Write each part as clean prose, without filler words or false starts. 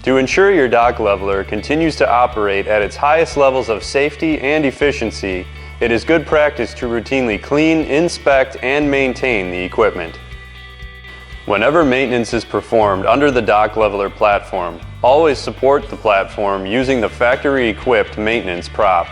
To ensure your dock leveler continues to operate at its highest levels of safety and efficiency, it is good practice to routinely clean, inspect, and maintain the equipment. Whenever maintenance is performed under the dock leveler platform, always support the platform using the factory-equipped maintenance prop.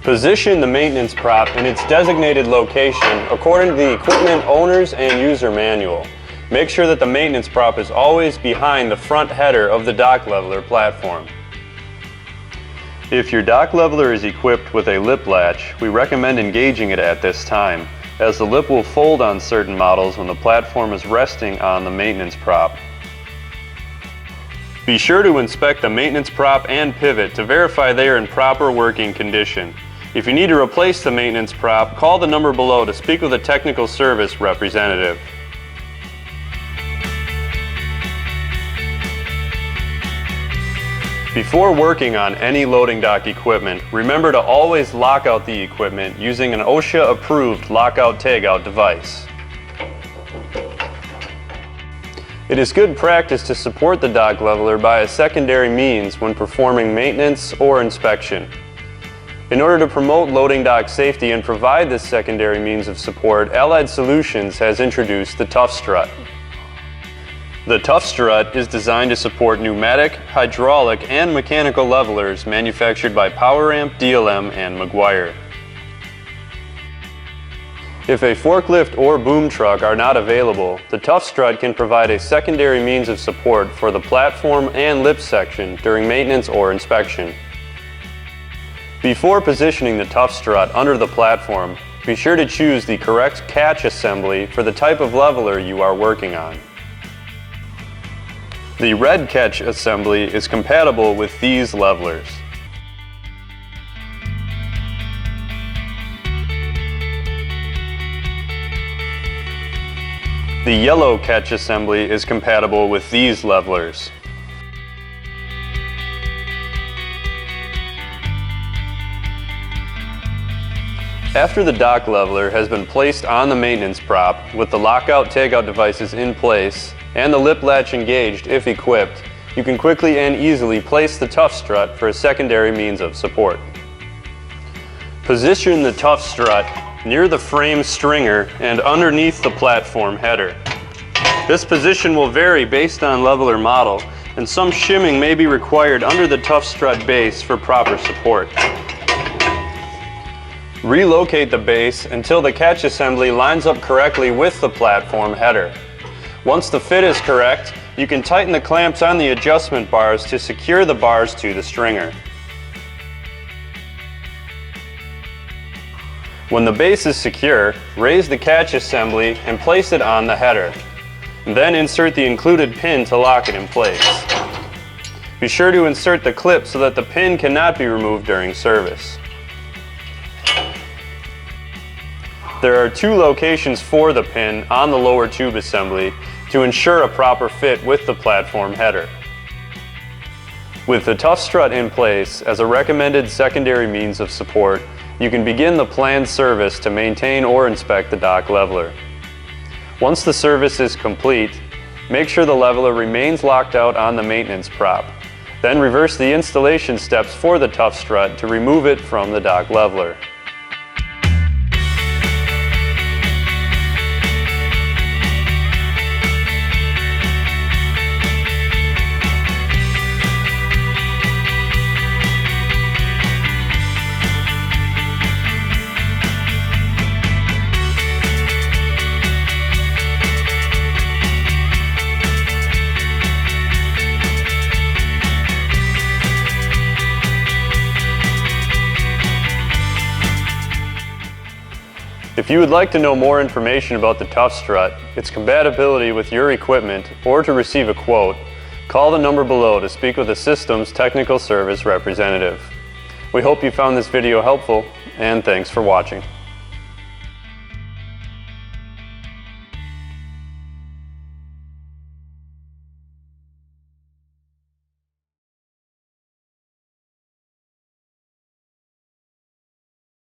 Position the maintenance prop in its designated location according to the equipment owner's and user manual. Make sure that the maintenance prop is always behind the front header of the dock leveler platform. If your dock leveler is equipped with a lip latch, we recommend engaging it at this time, as the lip will fold on certain models when the platform is resting on the maintenance prop. Be sure to inspect the maintenance prop and pivot to verify they are in proper working condition. If you need to replace the maintenance prop, call the number below to speak with a technical service representative. Before working on any loading dock equipment, remember to always lock out the equipment using an OSHA approved lockout tagout device. It is good practice to support the dock leveler by a secondary means when performing maintenance or inspection. In order to promote loading dock safety and provide this secondary means of support, Allied Solutions has introduced the Tough Strut. The Tough Strut is designed to support pneumatic, hydraulic, and mechanical levelers manufactured by PowerAmp, DLM, and Maguire. If a forklift or boom truck are not available, the Tough Strut can provide a secondary means of support for the platform and lip section during maintenance or inspection. Before positioning the Tough Strut under the platform, be sure to choose the correct catch assembly for the type of leveler you are working on. The red catch assembly is compatible with these levelers. The yellow catch assembly is compatible with these levelers. After the dock leveler has been placed on the maintenance prop with the lockout tagout devices in place and the lip latch engaged if equipped, you can quickly and easily place the Tough Strut for a secondary means of support. Position the Tough Strut near the frame stringer and underneath the platform header. This position will vary based on leveler model, and some shimming may be required under the Tough Strut base for proper support. Relocate the base until the catch assembly lines up correctly with the platform header. Once the fit is correct, you can tighten the clamps on the adjustment bars to secure the bars to the stringer. When the base is secure, raise the catch assembly and place it on the header. Then insert the included pin to lock it in place. Be sure to insert the clip so that the pin cannot be removed during service. There are two locations for the pin on the lower tube assembly to ensure a proper fit with the platform header. With the Tough Strut in place as a recommended secondary means of support, you can begin the planned service to maintain or inspect the dock leveler. Once the service is complete, make sure the leveler remains locked out on the maintenance prop. Then reverse the installation steps for the Tough Strut to remove it from the dock leveler. If you would like to know more information about the Tough Strut, its compatibility with your equipment, or to receive a quote, call the number below to speak with a systems technical service representative. We hope you found this video helpful, and thanks for watching.